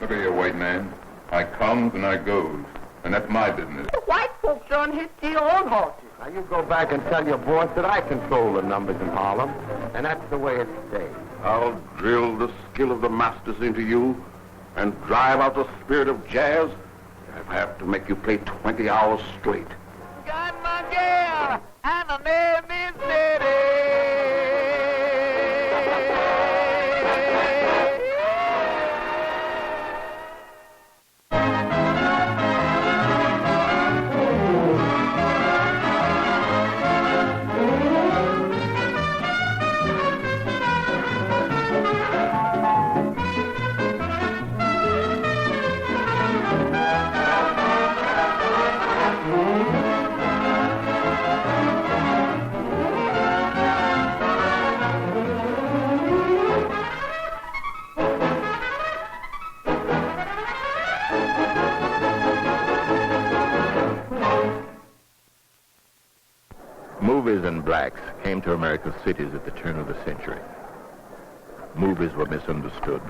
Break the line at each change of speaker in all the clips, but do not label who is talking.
Look at here, white man. I comes and I goes, and that's my business.
The white folks on his dear own horses.
Now, you go back and tell your boss that I control the numbers in Harlem, and that's the way it stays.
I'll drill the skill of the masters into you and drive out the spirit of jazz. I have to make you play 20 hours straight.
Got my gal, and her name is Betty.
Movies and blacks came to America's cities at the turn of the century. Movies were misunderstood.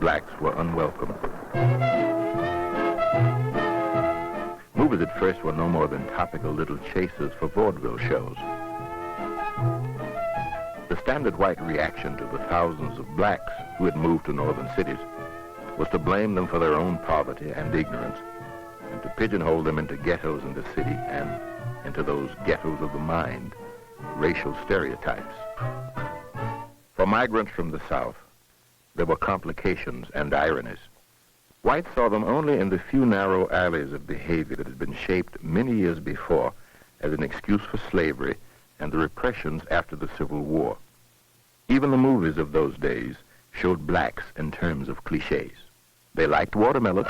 Blacks were unwelcome. Movies at first were no more than topical little chasers for vaudeville shows. The standard white reaction to the thousands of blacks who had moved to northern cities was to blame them for their own poverty and ignorance, and to pigeonhole them into ghettos in the city and into those ghettos of the mind, racial stereotypes. For migrants from the South, there were complications and ironies. Whites saw them only in the few narrow alleys of behavior that had been shaped many years before as an excuse for slavery and the repressions after the Civil War. Even the movies of those days showed blacks in terms of cliches. They liked watermelon.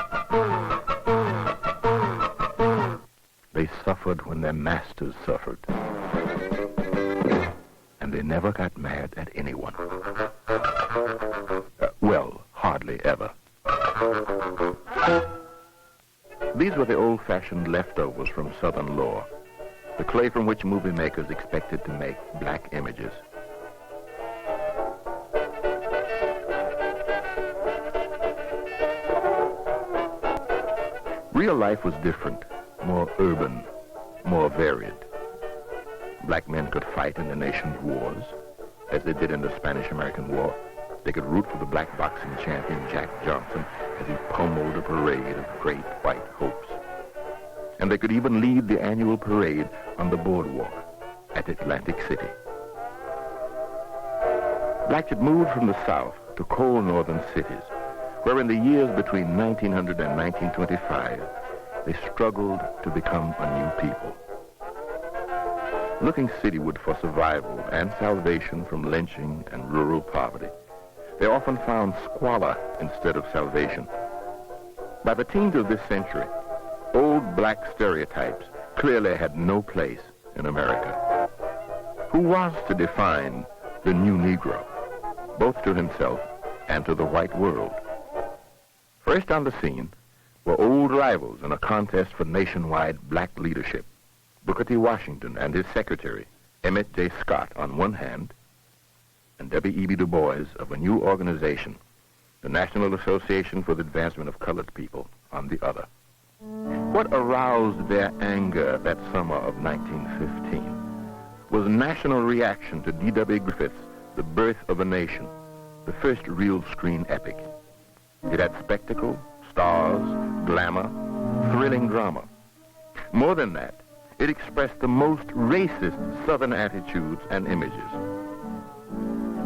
They suffered when their masters suffered. And they never got mad at anyone. Well, hardly ever. These were the old-fashioned leftovers from Southern law, the clay from which movie makers expected to make black images. Real life was different, more urban, more varied. Black men could fight in the nation's wars, as they did in the Spanish-American War. They could root for the black boxing champion Jack Johnson as he pummeled a parade of great white hopes. And they could even lead the annual parade on the boardwalk at Atlantic City. Blacks had moved from the South to cold northern cities, where in the years between 1900 and 1925, they struggled to become a new people. Looking cityward for survival and salvation from lynching and rural poverty, they often found squalor instead of salvation. By the teens of this century, old black stereotypes clearly had no place in America. Who was to define the new Negro, both to himself and to the white world? First on the scene were old rivals in a contest for nationwide black leadership. Booker T. Washington and his secretary, Emmett J. Scott, on one hand, and W.E.B. Du Bois of a new organization, the National Association for the Advancement of Colored People, on the other. What aroused their anger that summer of 1915 was a national reaction to D.W. Griffith's The Birth of a Nation, the first real screen epic. It had spectacle, stars, glamour, thrilling drama. More than that, it expressed the most racist Southern attitudes and images.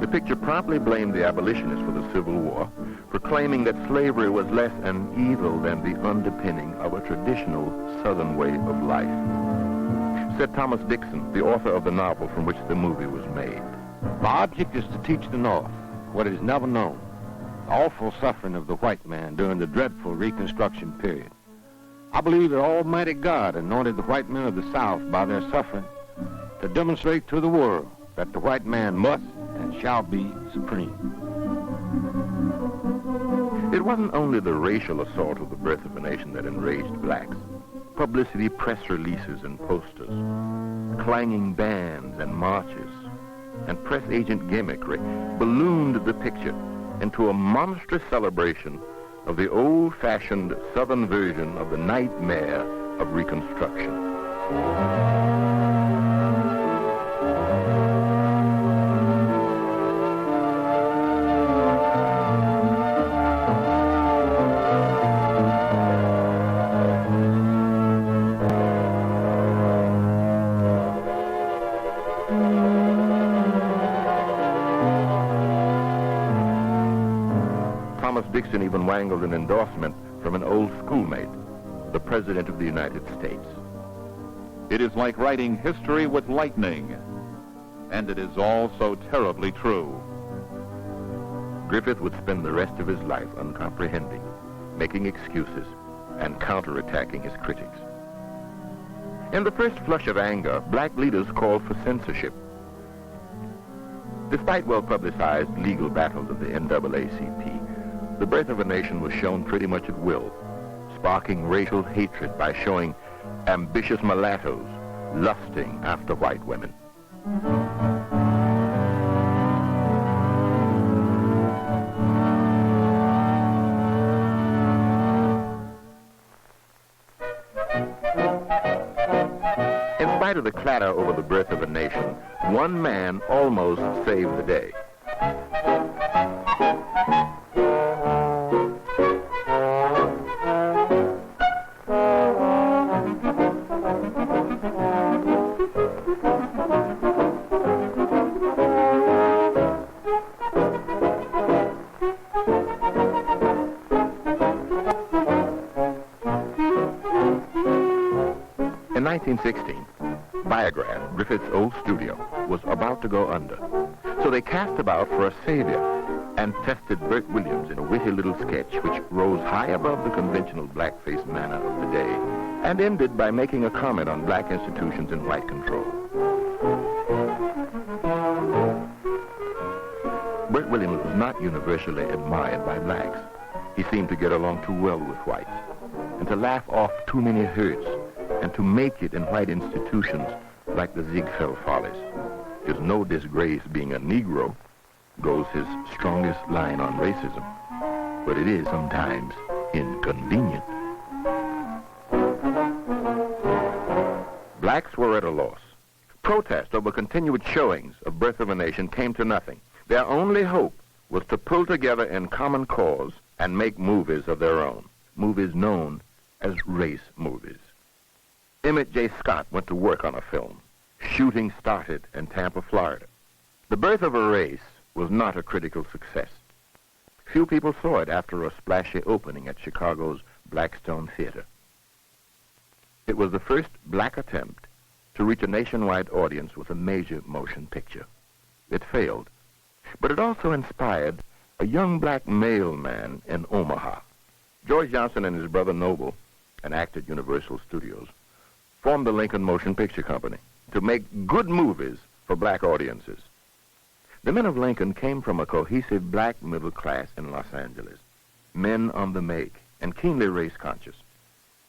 The picture promptly blamed the abolitionists for the Civil War, proclaiming that slavery was less an evil than the underpinning of a traditional Southern way of life. Said Thomas Dixon, the author of the novel from which the movie was made.
The object is to teach the North what it has never known, the awful suffering of the white man during the dreadful Reconstruction period. I believe that Almighty God anointed the white men of the South by their suffering to demonstrate to the world that the white man must and shall be supreme.
It wasn't only the racial assault of the Birth of a Nation that enraged blacks. Publicity press releases and posters, clanging bands and marches, and press agent gimmickry ballooned the picture into a monstrous celebration of the old-fashioned Southern version of the nightmare of Reconstruction. Thomas Dixon even wangled an endorsement from an old schoolmate, the President of the United States.
It is like writing history with lightning, and it is all so terribly true.
Griffith would spend the rest of his life uncomprehending, making excuses, and counterattacking his critics. In the first flush of anger, black leaders called for censorship. Despite well-publicized legal battles of the NAACP, The Birth of a Nation was shown pretty much at will, sparking racial hatred by showing ambitious mulattoes lusting after white women. In spite of the clatter over The Birth of a Nation, one man almost saved the day. In 1916, Biograph, Griffith's old studio, was about to go under. So they cast about for a savior and tested Bert Williams in a witty little sketch which rose high above the conventional blackface manner of the day and ended by making a comment on black institutions and white control. Bert Williams was not universally admired by blacks. He seemed to get along too well with whites and to laugh off too many hurts and to make it in white institutions like the Ziegfeld Follies. "'Tis no disgrace being a Negro," goes his strongest line on racism, but it is sometimes inconvenient. Blacks were at a loss. Protest over continued showings of Birth of a Nation came to nothing. Their only hope was to pull together in common cause and make movies of their own, movies known as race movies. Emmett J. Scott went to work on a film. Shooting started in Tampa, Florida. The Birth of a Race was not a critical success. Few people saw it after a splashy opening at Chicago's Blackstone Theater. It was the first black attempt to reach a nationwide audience with a major motion picture. It failed, but it also inspired a young black mailman in Omaha. George Johnson and his brother Noble, an actor at Universal Studios, formed the Lincoln Motion Picture Company to make good movies for black audiences. The men of Lincoln came from a cohesive black middle class in Los Angeles, men on the make and keenly race conscious.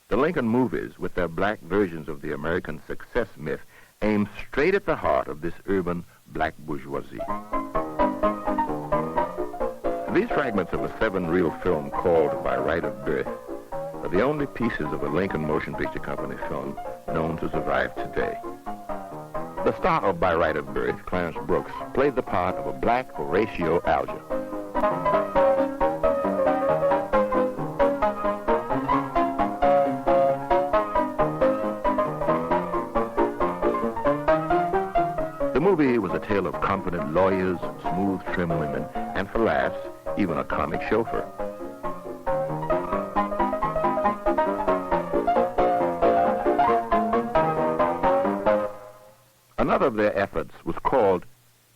The Lincoln movies, with their black versions of the American success myth, aimed straight at the heart of this urban black bourgeoisie. These fragments of a 7-reel film called By Right of Birth are the only pieces of a Lincoln Motion Picture Company film known to survive today. The star of By Right of Birth, Clarence Brooks, played the part of a black Horatio Alger. The movie was a tale of confident lawyers, smooth, trim women, and for laughs, even a comic chauffeur. Another of their efforts was called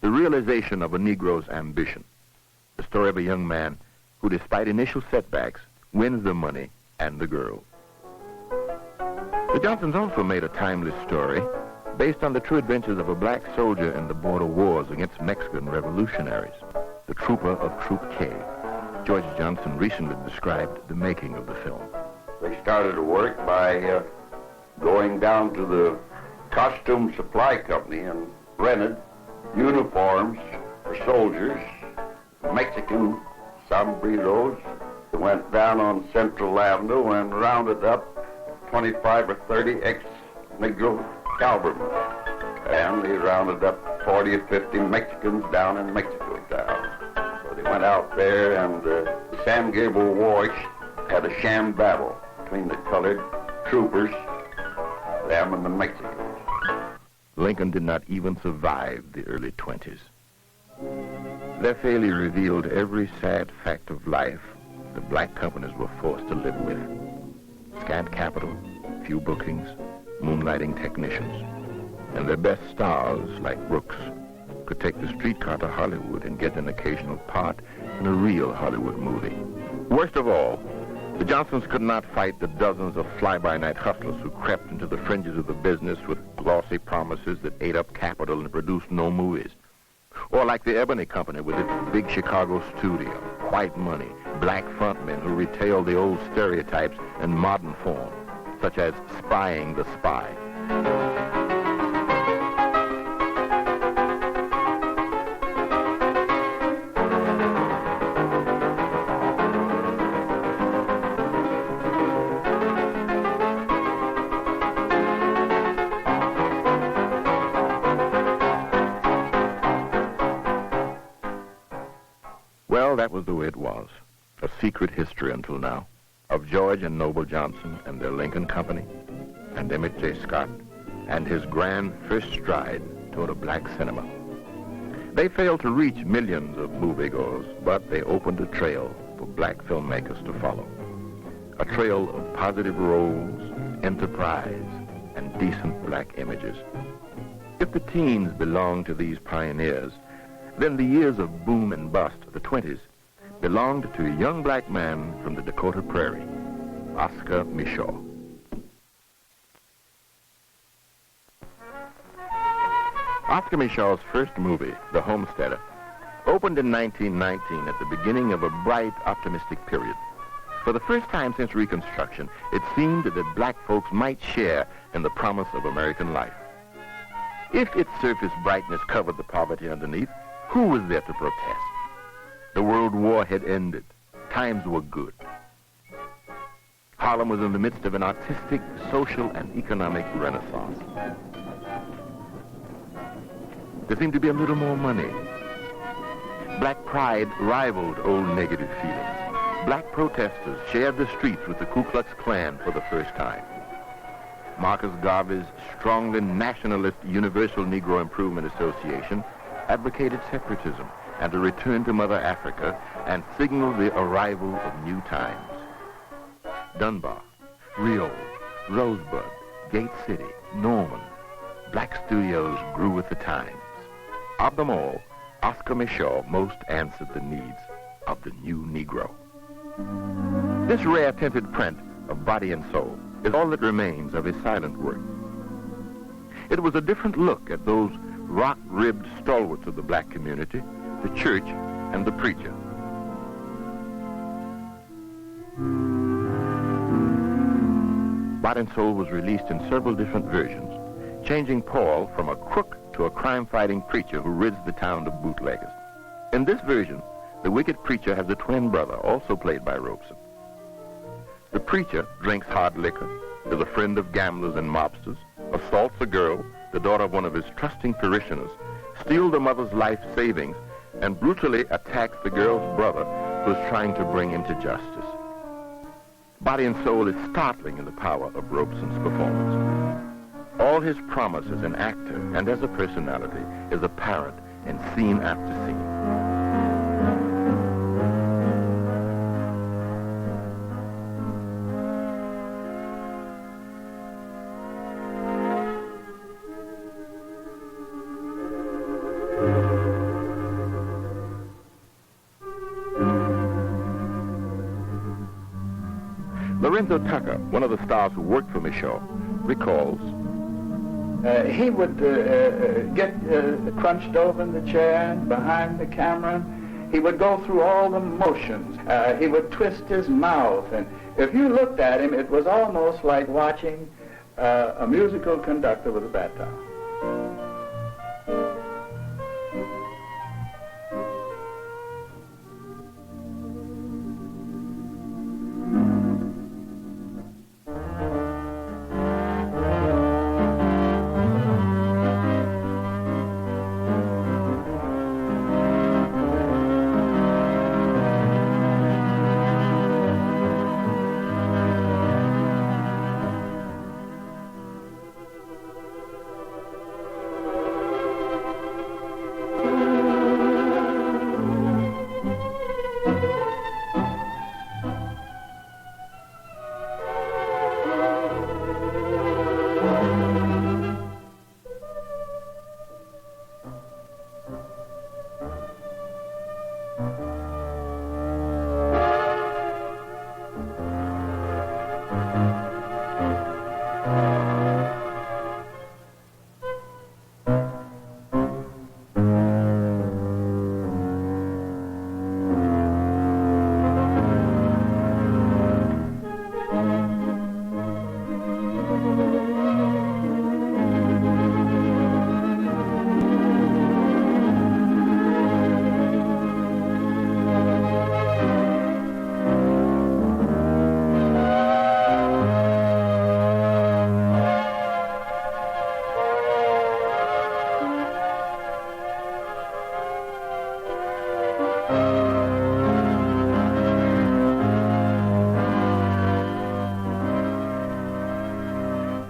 The Realization of a Negro's Ambition, the story of a young man who, despite initial setbacks, wins the money and the girl. The Johnsons also made a timeless story based on the true adventures of a black soldier in the border wars against Mexican revolutionaries, the trooper of Troop K. George Johnson recently described the making of the film.
They started to work by going down to the costume supply company and rented uniforms for soldiers, Mexican sombreros, the went down on Central Avenue and rounded up 25 or 30 ex-Negro cavalrymen. And he rounded up 40 or 50 Mexicans down in Mexico town. So they went out there, and the San Gabriel War had a sham battle between the colored troopers, them and the Mexicans.
Lincoln did not even survive the early 20s. Their failure revealed every sad fact of life the black companies were forced to live with. Scant capital, few bookings, moonlighting technicians, and their best stars, like Brooks, could take the streetcar to Hollywood and get an occasional part in a real Hollywood movie. Worst of all, the Johnsons could not fight the dozens of fly-by-night hustlers who crept into the fringes of the business with glossy promises that ate up capital and produced no movies. Or like the Ebony Company with its big Chicago studio, white money, black frontmen who retailed the old stereotypes in modern form, such as spying the spy. Well, that was the way it was. A secret history until now of George and Noble Johnson and their Lincoln Company, and Emmett J. Scott, and his grand first stride toward a black cinema. They failed to reach millions of moviegoers, but they opened a trail for black filmmakers to follow. A trail of positive roles, enterprise, and decent black images. If the teens belonged to these pioneers, then the years of boom and bust, the 20s, belonged to a young black man from the Dakota Prairie, Oscar Michaud. Oscar Michaud's first movie, The Homesteader, opened in 1919 at the beginning of a bright, optimistic period. For the first time since Reconstruction, it seemed that black folks might share in the promise of American life. If its surface brightness covered the poverty underneath, who was there to protest? The World War had ended. Times were good. Harlem was in the midst of an artistic, social, and economic renaissance. There seemed to be a little more money. Black pride rivaled old negative feelings. Black protesters shared the streets with the Ku Klux Klan for the first time. Marcus Garvey's strongly nationalist Universal Negro Improvement Association advocated separatism and a return to Mother Africa and signaled the arrival of new times. Dunbar, Rio, Rosebud, Gate City, Norman, black studios grew with the times. Of them all, Oscar Michaud most answered the needs of the new Negro. This rare tinted print of Body and Soul is all that remains of his silent work. It was a different look at those rock-ribbed stalwarts of the black community, the church and the preacher. Body and Soul was released in several different versions, changing Paul from a crook to a crime-fighting preacher who rids the town of bootleggers. In this version, the wicked preacher has a twin brother, also played by Robeson. The preacher drinks hard liquor, is a friend of gamblers and mobsters, assaults a girl, the daughter of one of his trusting parishioners, steals the mother's life savings, and brutally attacks the girl's brother who is trying to bring him to justice. Body and Soul is startling in the power of Robeson's performance. All his promise as an actor and as a personality is apparent in scene after scene. Lorenzo Tucker, one of the stars who worked for Michaud, recalls,
he would get crunched over in the chair behind the camera. He would go through all the motions. He would twist his mouth. And if you looked at him, it was almost like watching a musical conductor with a baton.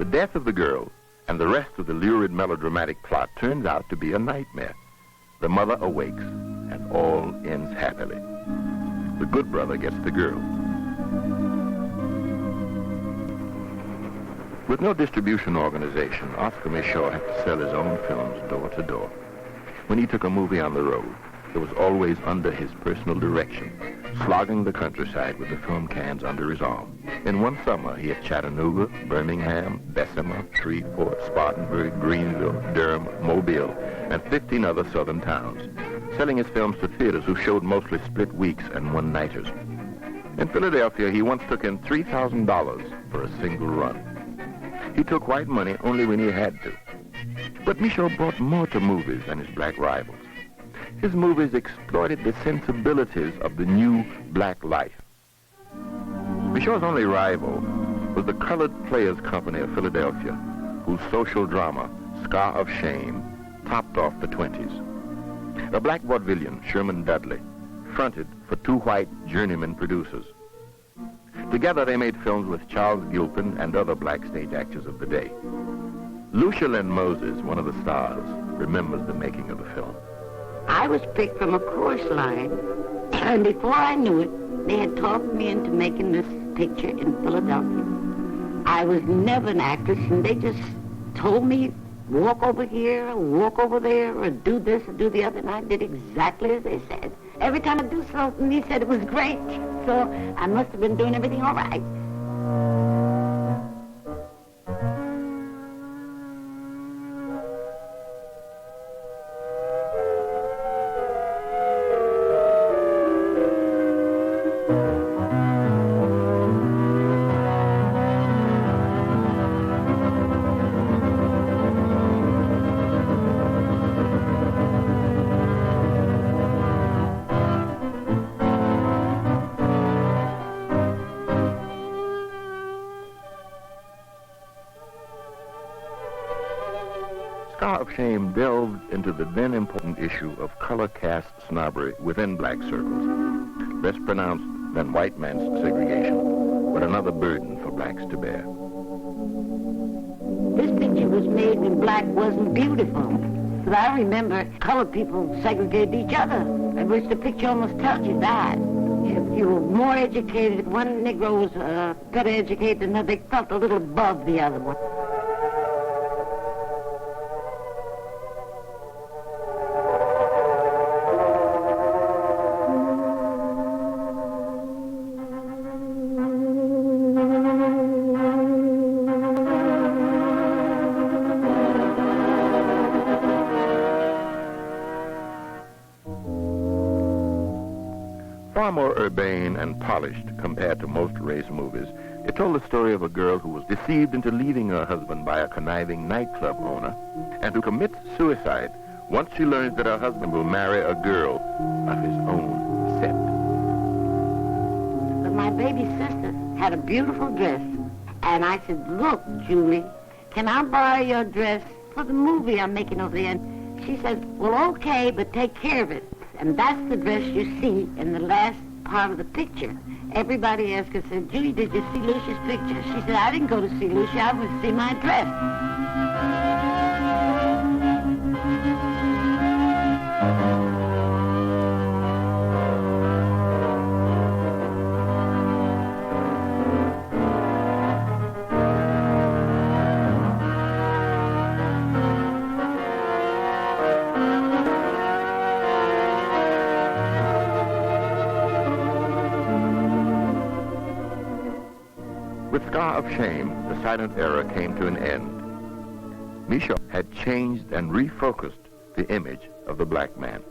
The death of the girl and the rest of the lurid melodramatic plot turns out to be a nightmare. The mother awakes, and all ends happily. The good brother gets the girl. With no distribution organization, Oscar Michaud had to sell his own films door to door. When he took a movie on the road, it was always under his personal direction, slogging the countryside with the film cans under his arm. In one summer, he hit Chattanooga, Birmingham, Bessemer, Shreveport, Spartanburg, Greenville, Durham, Mobile, and 15 other southern towns, selling his films to theaters who showed mostly split weeks and one-nighters. In Philadelphia, he once took in $3,000 for a single run. He took white money only when he had to. But Michaud brought more to movies than his black rivals. His movies exploited the sensibilities of the new black life. Michaud's only rival was the Colored Players Company of Philadelphia, whose social drama, Scar of Shame, topped off the 20s. A black vaudevillian, Sherman Dudley, fronted for two white journeyman producers. Together they made films with Charles Gilpin and other black stage actors of the day. Lucia Lynn Moses, one of the stars, remembers the making of the film.
I was picked from a chorus line, and before I knew it, they had talked me into making this picture in Philadelphia. I was never an actress, and they just told me, walk over here, or walk over there, or do this, or do the other, and I did exactly as they said. Every time I do something, he said it was great, so I must have been doing everything all right.
Scar of Shame delved into the then important issue of color caste snobbery within black circles, less pronounced than white man's segregation, but another burden for blacks to bear.
This picture was made when black wasn't beautiful. But I remember colored people segregated each other, which the picture almost tells you that. If you were more educated, if one Negro was better educated than another, they felt a little above the other one.
Far more urbane and polished compared to most race movies, it told the story of a girl who was deceived into leaving her husband by a conniving nightclub owner and who commits suicide once she learns that her husband will marry a girl of his own set.
But my baby sister had a beautiful dress, and I said, look, Julie, can I borrow your dress for the movie I'm making over there? And she said, well, okay, but take care of it. And that's the dress you see in the last part of the picture. Everybody asked her, said, Julie, did you see Lucia's picture? She said, I didn't go to see Lucia, I went to see my dress.
With Scar of Shame, the silent era came to an end. Michaud had changed and refocused the image of the black man.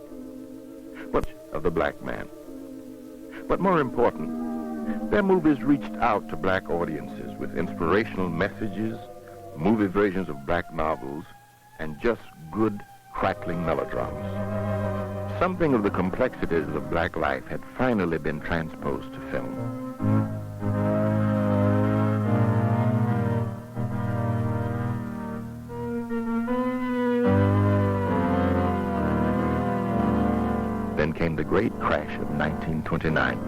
But more important, their movies reached out to black audiences with inspirational messages, movie versions of black novels, and just good, crackling melodramas. Something of the complexities of black life had finally been transposed to film. Then came the great crash of 1929.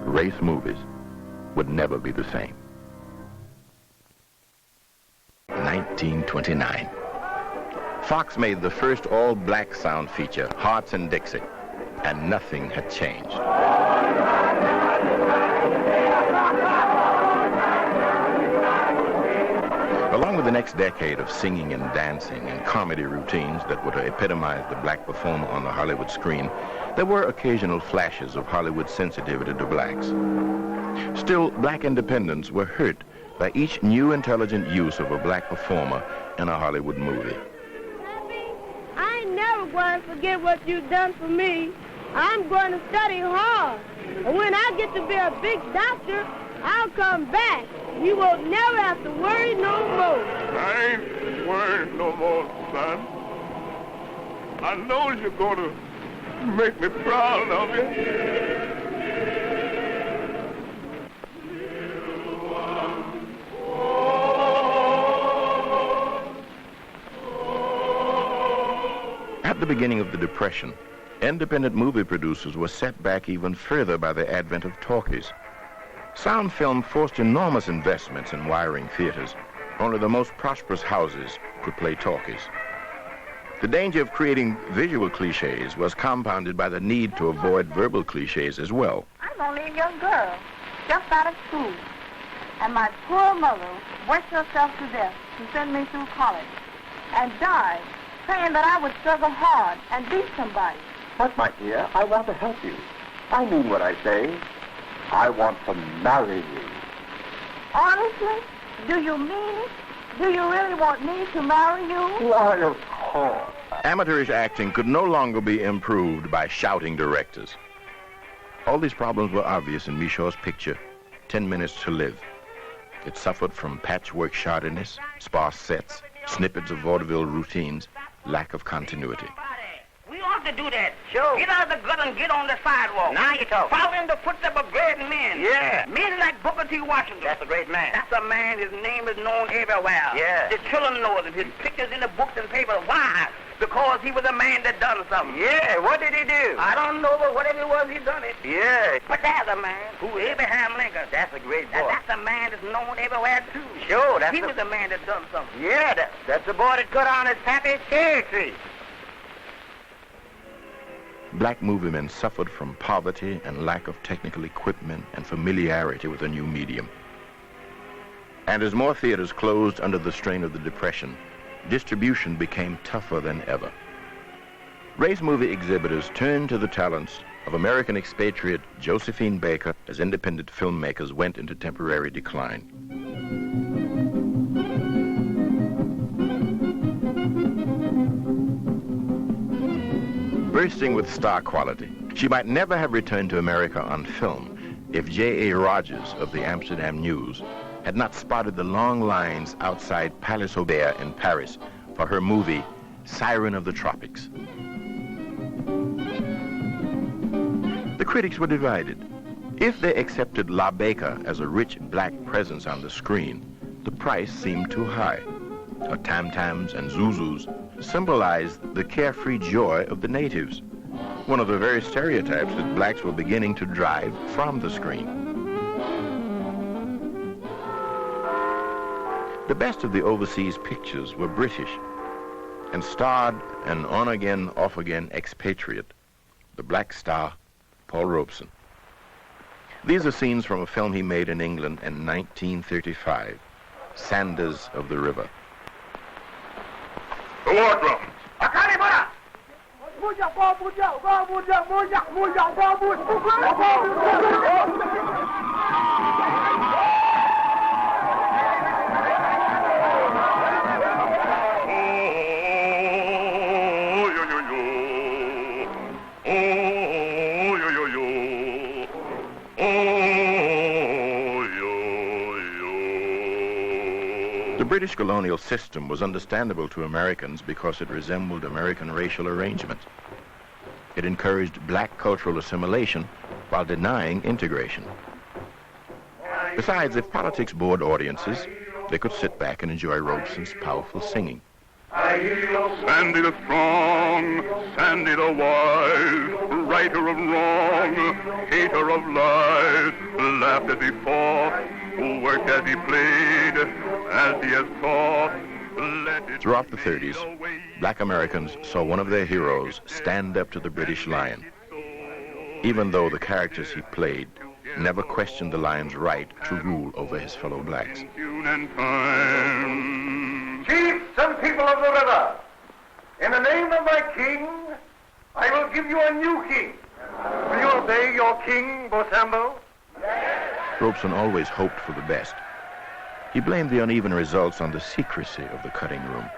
Race movies would never be the same. 1929. Fox made the first all-black sound feature, Hearts and Dixie, and nothing had changed. Along with the next decade of singing and dancing and comedy routines that would epitomize the black performer on the Hollywood screen, there were occasional flashes of Hollywood sensitivity to blacks. Still, black independents were hurt by each new intelligent use of a black performer in a Hollywood movie.
I ain't never going to forget what you've done for me. I'm going to study hard. And when I get to be a big doctor, I'll come back. You won't never have to worry no more.
I ain't worrying no more, son. I know you're going to make me proud of you.
At the beginning of the Depression, independent movie producers were set back even further by the advent of talkies. Sound film forced enormous investments in wiring theaters. Only the most prosperous houses could play talkies. The danger of creating visual cliches was compounded by the need to avoid verbal cliches as well.
I'm only a young girl, just out of school. And my poor mother worked herself to death to send me through college and died saying that I would struggle hard and be somebody.
But, my dear, I want to help you. I mean what I say. I want to marry you.
Honestly? Do you mean it? Do you really want me to marry you?
Why, of course.
Amateurish acting could no longer be improved by shouting directors. All these problems were obvious in Michaux's picture, 10 Minutes to Live. It suffered from patchwork shoddiness, sparse sets, snippets of vaudeville routines, lack of continuity.
We ought to do that. Sure. Get out of the gut and get on the sidewalk. Now you talk. Follow in the footsteps of great men. Yeah. Men like Booker T. Washington. That's a great man. That's a man. His name is known everywhere. Yeah. The children know him. His pictures in the books and papers. Why? Because he was a man that done something. Yeah. What did he do? I don't know, but whatever it was, he done it. Yeah. But there's a man who Abraham Lincoln. That's a great boy. That's a man that's known everywhere, too. Sure. He was a man that done something. Yeah. That's the boy that cut on his pappy's cherry tree.
Black movie men suffered from poverty and lack of technical equipment and familiarity with a new medium. And as more theaters closed under the strain of the Depression, distribution became tougher than ever. Race movie exhibitors turned to the talents of American expatriate Josephine Baker as independent filmmakers went into temporary decline. Bursting with star quality, she might never have returned to America on film if J.A. Rogers of the Amsterdam News had not spotted the long lines outside Palais Aubert in Paris for her movie, Siren of the Tropics. The critics were divided. If they accepted La Baker as a rich black presence on the screen, the price seemed too high. Her tam-tams and zuzus symbolized the carefree joy of the natives, one of the very stereotypes that blacks were beginning to drive from the screen. The best of the overseas pictures were British and starred an on-again, off-again expatriate, the black star, Paul Robeson. These are scenes from a film he made in England in 1935, Sanders of the River.
The war drum.
The British colonial system was understandable to Americans because it resembled American racial arrangement. It encouraged black cultural assimilation while denying integration. Besides, if politics bored audiences, they could sit back and enjoy Robeson's powerful singing.
Sandy the strong, Sandy the wise, righter of wrong, hater of lies, laughed as he fought, worked as he played, as he has taught,
Throughout the 30s, black Americans saw one of their heroes stand up to the British Lion, even though the characters he played never questioned the Lion's right to rule over his fellow blacks.
Chiefs and people of the river, in the name of my king, I will give you a new king. Will you obey your king, Bosambo?
Robeson always hoped for the best. He blamed the uneven results on the secrecy of the cutting room.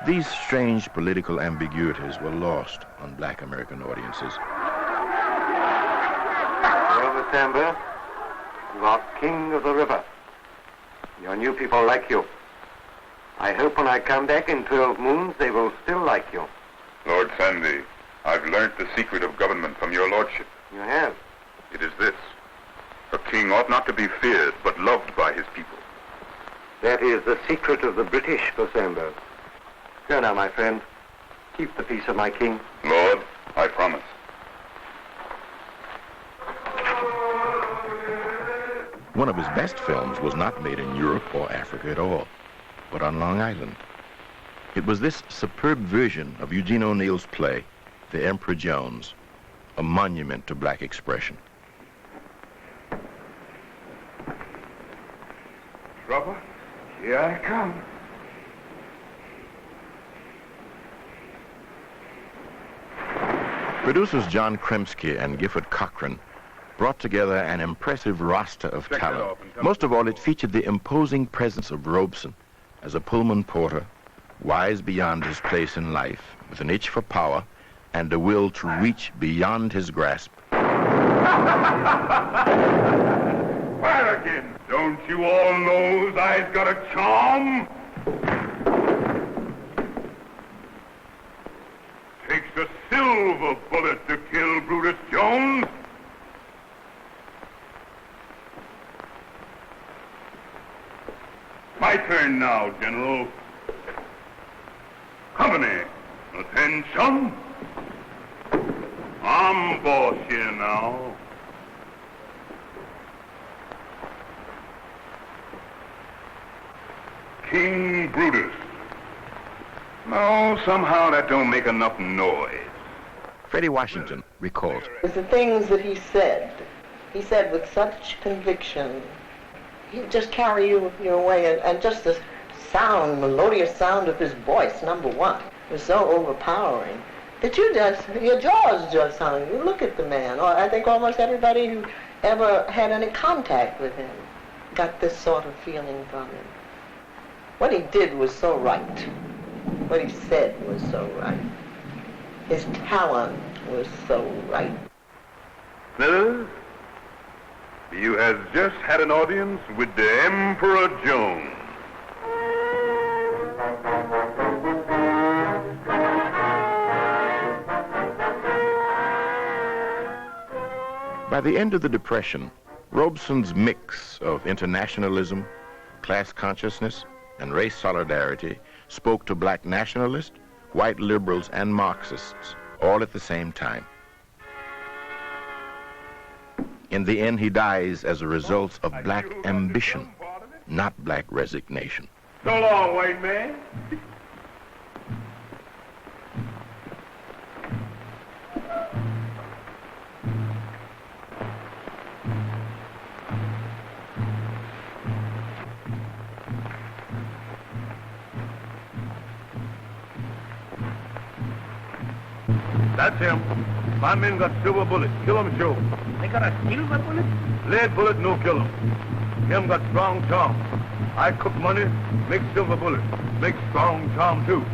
These strange political ambiguities were lost on black American audiences.
Well, Bosambo, you are king of the river. Your new people like you. I hope when I come back in 12 moons, they will still like you.
Lord Sandy, I've learnt the secret of government from your lordship.
You have?
It is this. A king ought not to be feared, but loved by his people.
That is the secret of the British, Bosambo. Go now, my friend. Keep the peace of my king.
Lord, I promise.
One of his best films was not made in Europe or Africa at all, but on Long Island. It was this superb version of Eugene O'Neill's play, The Emperor Jones, a monument to black expression.
Trouble? Here I come.
Producers John Kremsky and Gifford Cochran brought together an impressive roster of talent. Most of all, it featured the imposing presence of Robeson as a Pullman porter, wise beyond his place in life, with an itch for power and a will to reach beyond his grasp.
Fire again! Don't you all know I've got a charm? Takes a silver bullet to kill Brutus Jones. My turn now, General. Company, attention. I'm boss here now. King Brutus. No, somehow that don't make enough noise.
Freddie Washington recalls.
The things that he said with such conviction. He'd just carry you away, and just the sound, melodious sound of his voice, number one, was so overpowering that your jaws just hung. You look at the man, or I think almost everybody who ever had any contact with him got this sort of feeling from him. What he did was so right. What he said was so right. His talent was so right.
Fellas, you have just had an audience with the Emperor Jones.
By the end of the Depression, Robeson's mix of internationalism, class consciousness, and race solidarity spoke to black nationalists, white liberals, and Marxists, all at the same time. In the end, he dies as a result of black ambition, not black resignation.
So long, white man. That's him. My men got silver bullets. Kill him, Joe.
They got a silver bullet?
Lead bullet, no kill him. Him got strong charm. I cook money, make silver bullet. Make strong charm, too.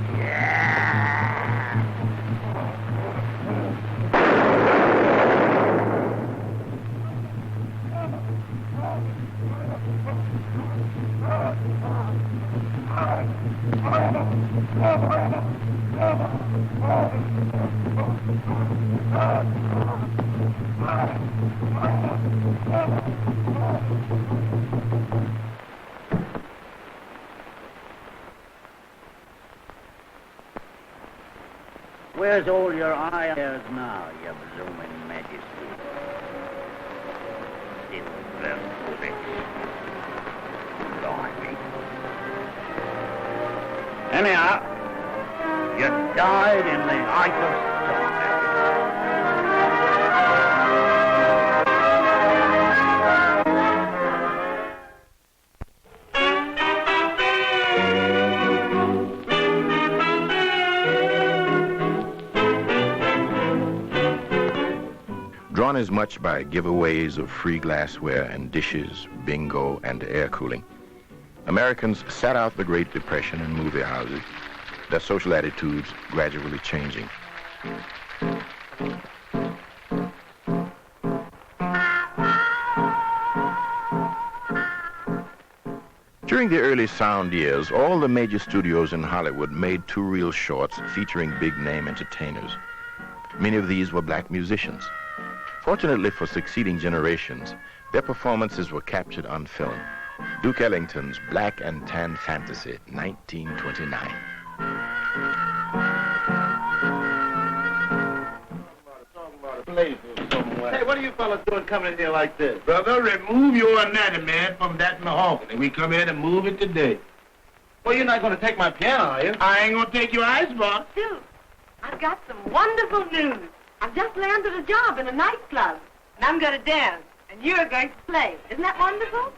Where's all your eyes now, your blooming majesty? Silver bullets. Blimey. Anyhow, you died in the height of
Drawn as much by giveaways of free glassware and dishes, bingo, and air cooling, Americans sat out the Great Depression in movie houses, their social attitudes gradually changing. During the early sound years, all the major studios in Hollywood made two-reel shorts featuring big-name entertainers. Many of these were black musicians. Fortunately for succeeding generations, their performances were captured on film. Duke Ellington's Black and Tan Fantasy, 1929.
Hey, what are you fellas doing coming in here like this? Brother, remove your anatomy from that mahogany. We come here to move it today. Well, you're not going to take my piano, are you? I ain't going to take your icebox.
Duke, I've got some wonderful news. I've just landed a job in a nightclub, and I'm going to dance, and you're going to play. Isn't that wonderful?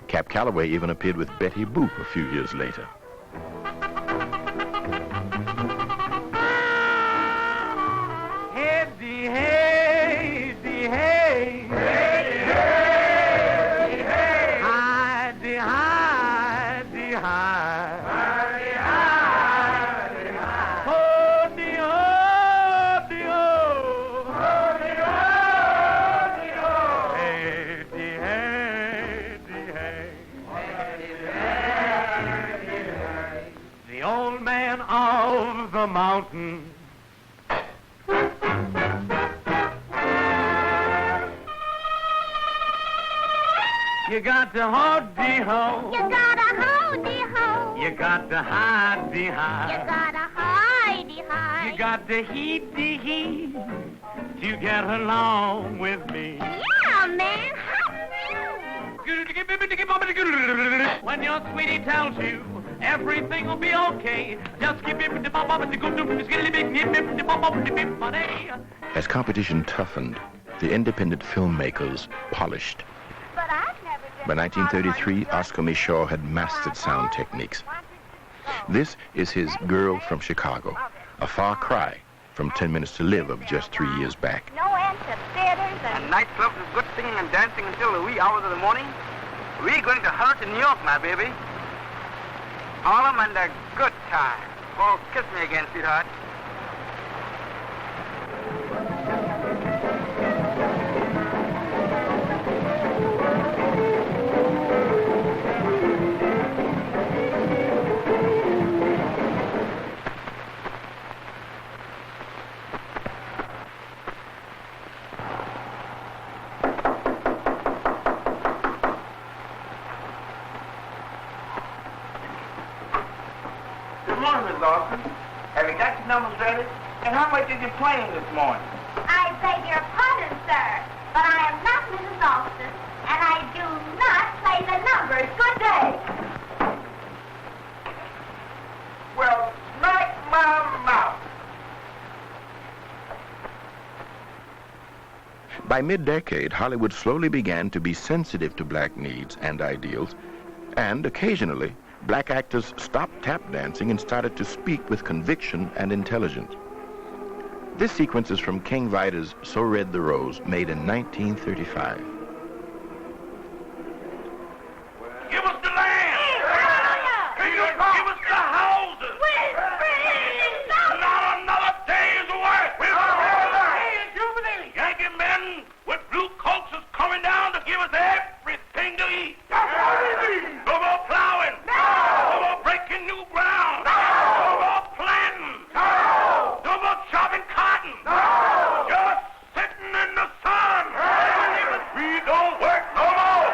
Cap Calloway even appeared with Betty Boop a few years later.
Mountain. You got to ho-dee-ho.
You got to ho-dee-ho.
You got to hide-dee-hide.
You got to hide-dee-hide.
You got to heat-dee-heat to get along with me.
Yeah, man.
When your sweetie tells you everything will be okay, just keep it.
As competition toughened, the independent filmmakers polished. By 1933, Oscar Micheaux had mastered sound techniques. This is his Girl from Chicago, a far cry from 10 Minutes to Live of just 3 years back.
No end to theaters
and nightclubs with good singing and dancing until the wee hours of the morning. We're going to hurt in New York, my baby. Harlem and a good time. Oh, kiss me again, sweetheart. Have you got your numbers ready? And how much did you play this morning?
I beg your pardon, sir, but I am not Mrs. Austin, and I do not play the numbers. Good day.
Well, smack my mouth.
By mid-decade, Hollywood slowly began to be sensitive to black needs and ideals, and occasionally, black actors stopped tap dancing and started to speak with conviction and intelligence. This sequence is from King Vida's So Red the Rose, made in 1935.
Give us the land! Give us the houses! Not another day's work! Jubilee! Yankee men with blue coats is coming down to give us everything to eat. No more plowing! No more breaking new ground! No more planting! No more chopping cotton! Just sitting in the sun! We don't work no more!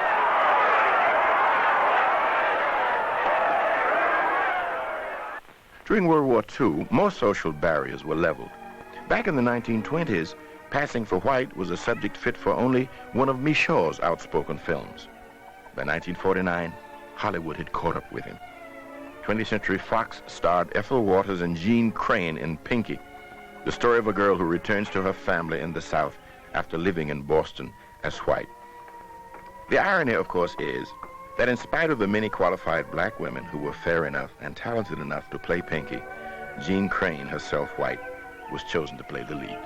During World War II, more social barriers were leveled. Back in the 1920s, passing for white was a subject fit for only one of Michaud's outspoken films. By 1949, Hollywood had caught up with him. 20th Century Fox starred Ethel Waters and Jean Crane in Pinky, the story of a girl who returns to her family in the South after living in Boston as white. The irony, of course, is that in spite of the many qualified black women who were fair enough and talented enough to play Pinky, Jean Crane, herself white, was chosen to play the lead.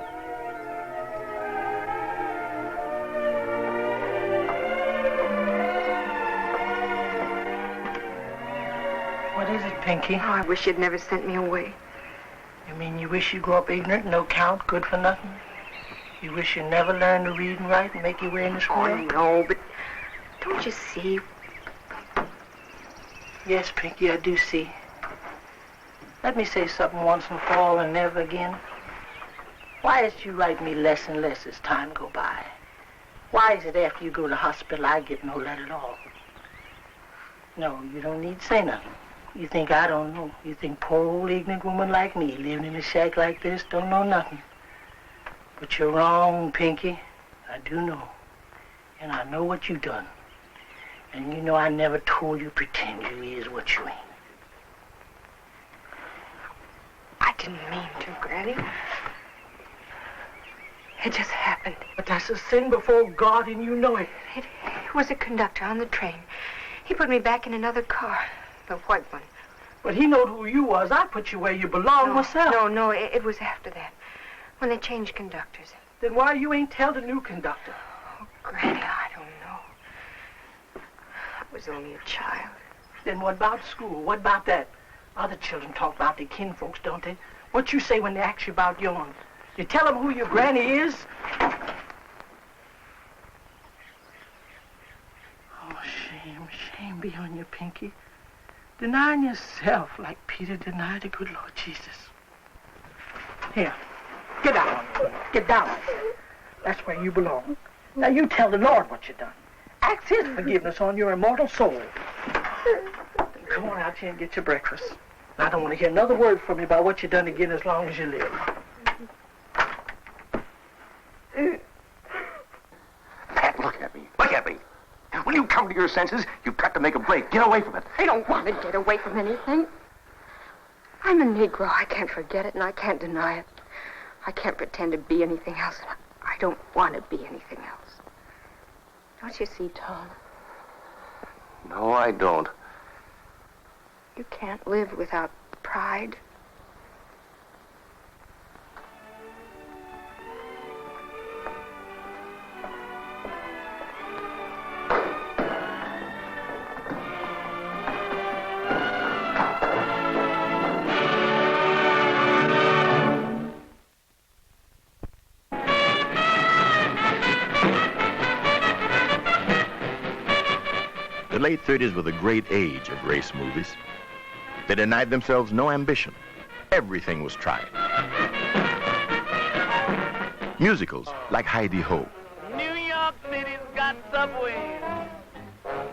What is it, Pinky?
Oh, I wish you'd never sent me away.
You mean you wish you grew up ignorant, no count, good for nothing? You wish you never learned to read and write and make your way in this world?
Oh, no, but don't you see?
Yes, Pinky, I do see. Let me say something once and for all and never again. Why is it you write me less and less as time go by? Why is it after you go to the hospital I get no letter at all? No, you don't need to say nothing. You think I don't know. You think poor old ignorant woman like me living in a shack like this don't know nothing. But you're wrong, Pinky. I do know. And I know what you done. And you know I never told you pretend you is what you ain't.
I didn't mean to, Granny. It just happened.
But that's a sin before God, and you know it.
It was a conductor on the train. He put me back in another car, the white one.
But he knowed who you was. I put you where you belong myself.
No, it was after that, when they changed conductors.
Then why you ain't tell the new conductor?
Oh, Granny, I don't know. I was only a child.
Then what about school? What about that? Other children talk about their kinfolks, don't they? What you say when they ask you about yours? You tell them who your granny is? Oh, shame be on you, Pinky. Denying yourself like Peter denied the good Lord Jesus. Here, get down. Get down. That's where you belong. Now you tell the Lord what you done. Ask his forgiveness on your immortal soul. Come on out here and get your breakfast. I don't want to hear another word from you about what you done again as long as you live.
Pat, look at me. Look at me. When you come to your senses, you've got to make a break. Get away from it.
I don't want to get away from anything. I'm a Negro. I can't forget it, and I can't deny it. I can't pretend to be anything else. I don't want to be anything else. Don't you see, Tom?
No, I don't.
You can't live without pride.
The late 30s were the great age of race movies. They denied themselves no ambition. Everything was tried. Musicals like Heidi Ho.
New York City's got subways.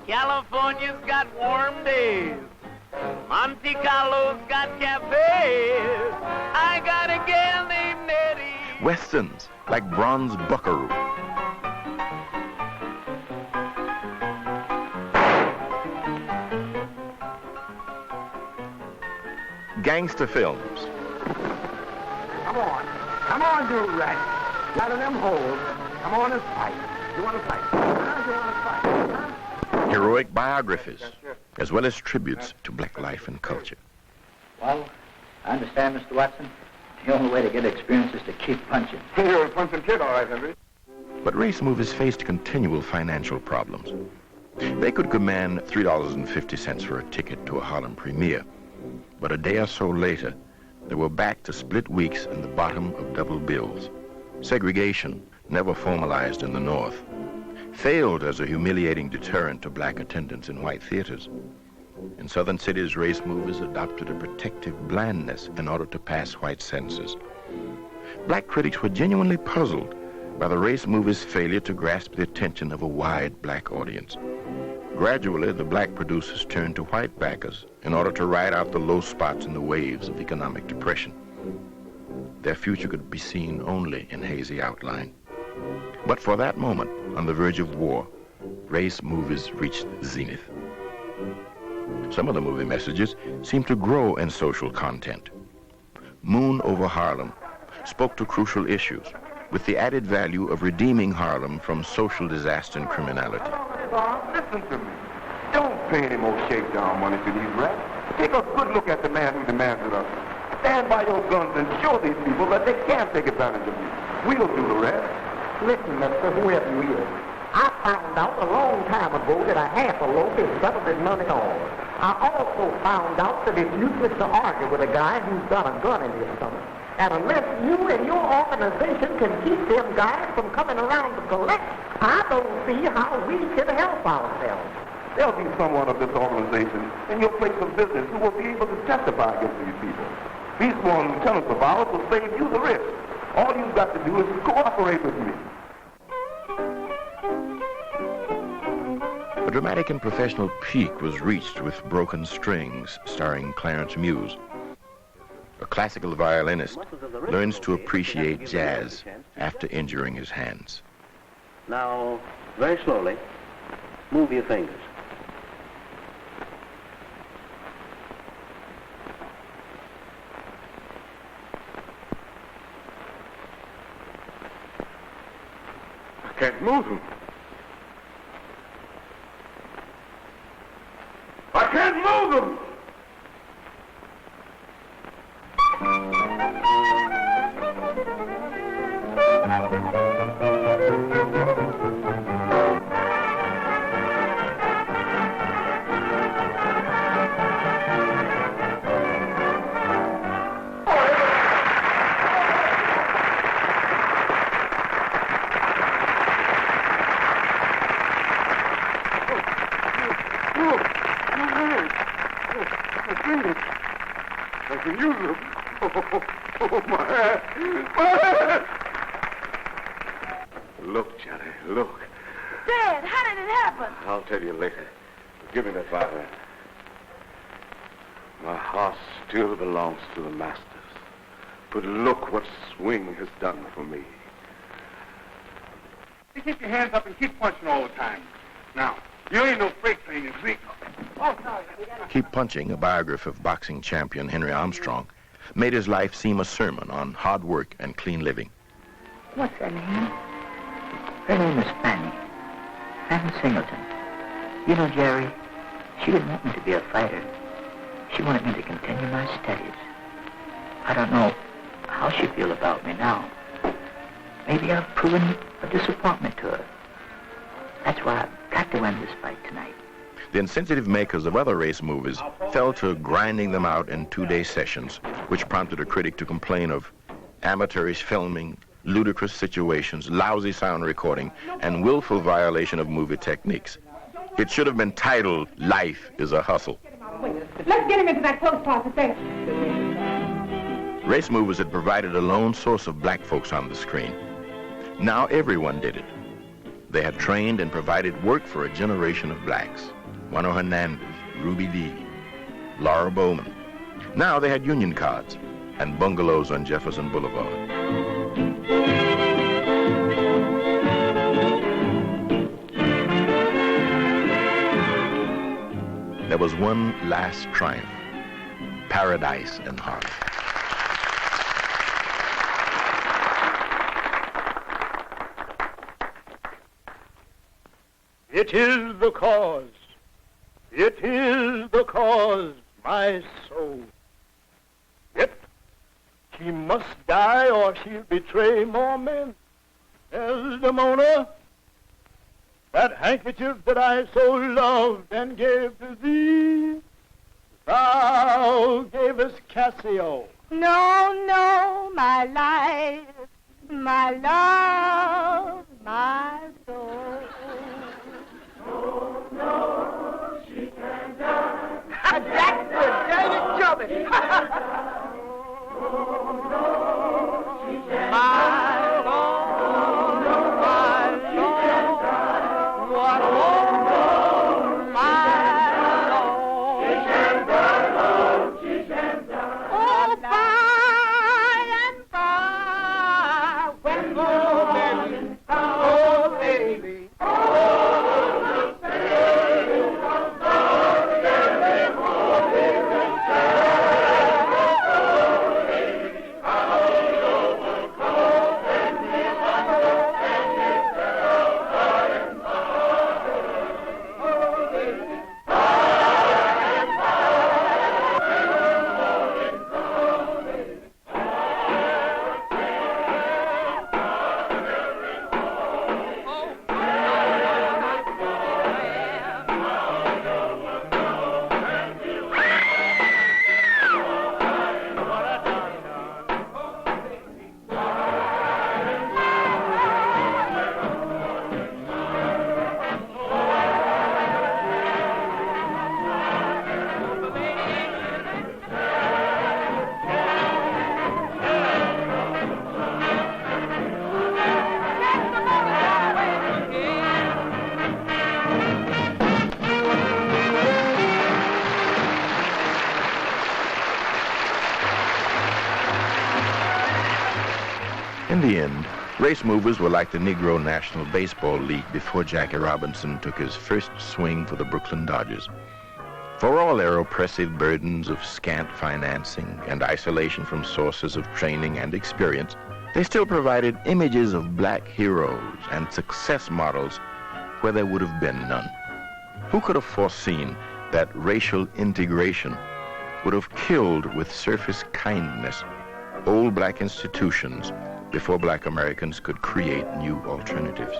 California's got warm days.
Monte Carlo's got cafes. I got a gal named Nettie.
Westerns like Bronze Buckaroo. Gangster films.
Come on, do right. Out of them holes. Come on and fight. You want to fight? You want to fight?
Heroic biographies, as well as tributes to black life and culture.
Well, I understand, Mr. Watson. The only way to get experience is to keep punching.
You're a punching kid, all right, Henry.
But race movies faced continual financial problems. They could command $3.50 for a ticket to a Harlem premiere. But a day or so later, they were back to split weeks in the bottom of double bills. Segregation, never formalized in the North, failed as a humiliating deterrent to black attendance in white theaters. In southern cities, race movies adopted a protective blandness in order to pass white censors. Black critics were genuinely puzzled by the race movies' failure to grasp the attention of a wide black audience. Gradually, the black producers turned to white backers in order to ride out the low spots in the waves of economic depression. Their future could be seen only in hazy outline. But for that moment, on the verge of war, race movies reached zenith. Some of the movie messages seemed to grow in social content. Moon Over Harlem spoke to crucial issues, with the added value of redeeming Harlem from social disaster and criminality.
Listen to me. Don't pay any more shakedown money to these rats. Take a good look at the man who demands it of you. Stand by your guns and show these people that they can't take advantage of you. We'll do the rest.
Listen, mister, whoever you is, I found out a long time ago that a half a loaf is better than none at all. I also found out that it's useless to argue with a guy who's got a gun in his stomach. And unless you and your organization can keep them guys from coming around to collect, I don't see how we can help ourselves.
There'll be someone of this organization in your place of business who will be able to testify against these people. These sworn lieutenants of ours will save you the risk. All you've got to do is cooperate with me.
A dramatic and professional peak was reached with Broken Strings, starring Clarence Muse. A classical violinist learns to appreciate jazz after injuring his hands.
Now, very slowly, move your fingers.
I can't move them. I can't move them! I can use them. Oh, my hand. My hand. Look, Johnny, look.
Dad, how did it happen?
I'll tell you later. Give me that violin. My horse still belongs to the masters. But look what swing has done for me. You keep your hands up and keep punching all the time. Now, you ain't no freight train, is it? Oh, sorry.
Keep Punching, a biography of boxing champion Henry Armstrong, made his life seem a sermon on hard work and clean living.
What's her name? Her name is Fanny. Fanny Singleton. You know, Jerry, she didn't want me to be a fighter. She wanted me to continue my studies. I don't know how she feels about me now. Maybe I've proven a disappointment to her. That's why I've got to win this fight tonight.
The insensitive makers of other race movies fell to grinding them out in two-day sessions, which prompted a critic to complain of amateurish filming, ludicrous situations, lousy sound recording, and willful violation of movie techniques. It should have been titled, Life is a Hustle.
Let's get him into that close part there.
Race movies had provided a lone source of black folks on the screen. Now everyone did it. They had trained and provided work for a generation of blacks. Juano Hernandez, Ruby Dee, Laura Bowman. Now they had union cards and bungalows on Jefferson Boulevard. There was one last triumph, paradise in Harlem.
It is the cause, my soul. Yet she must die or she'll betray more men. Desdemona, that handkerchief that I so loved and gave to thee, thou gavest Cassio.
No, my life, my love, my soul. No, she can't die.
That's good. Dirty jumping.
My Lord, my Lord, what more, my Lord. She can't die, Lord, she can't die. Oh, by and by, when morning comes, oh, baby, oh, the baby comes on, every morning and
In the end, race movers were like the Negro National Baseball League before Jackie Robinson took his first swing for the Brooklyn Dodgers. For all their oppressive burdens of scant financing and isolation from sources of training and experience, they still provided images of black heroes and success models where there would have been none. Who could have foreseen that racial integration would have killed with surface kindness old black institutions before black Americans could create new alternatives?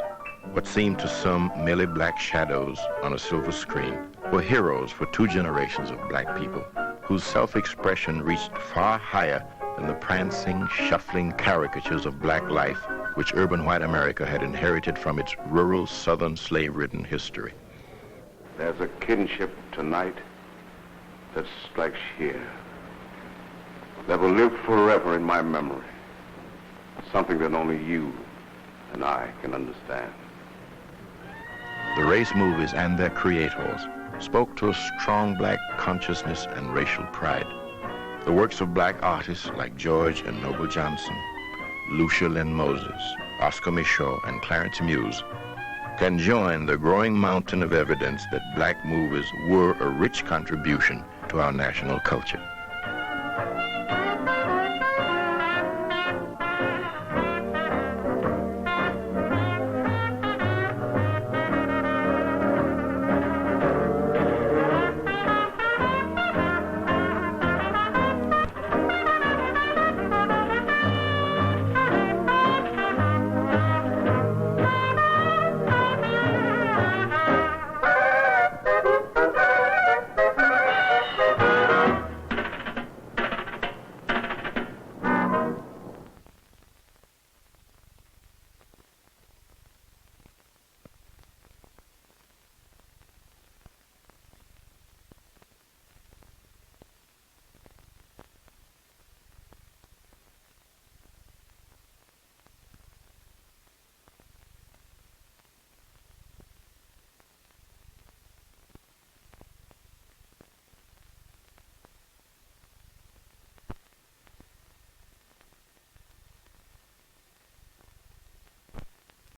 What seemed to some merely black shadows on a silver screen were heroes for two generations of black people whose self-expression reached far higher than the prancing, shuffling caricatures of black life which urban white America had inherited from its rural, southern, slave-ridden history.
There's a kinship tonight that's like sheer, that will live forever in my memory. Something that only you and I can understand.
The race movies and their creators spoke to a strong black consciousness and racial pride. The works of black artists like George and Noble Johnson, Lucia Lynn Moses, Oscar Michaud, and Clarence Muse can join the growing mountain of evidence that black movies were a rich contribution to our national culture.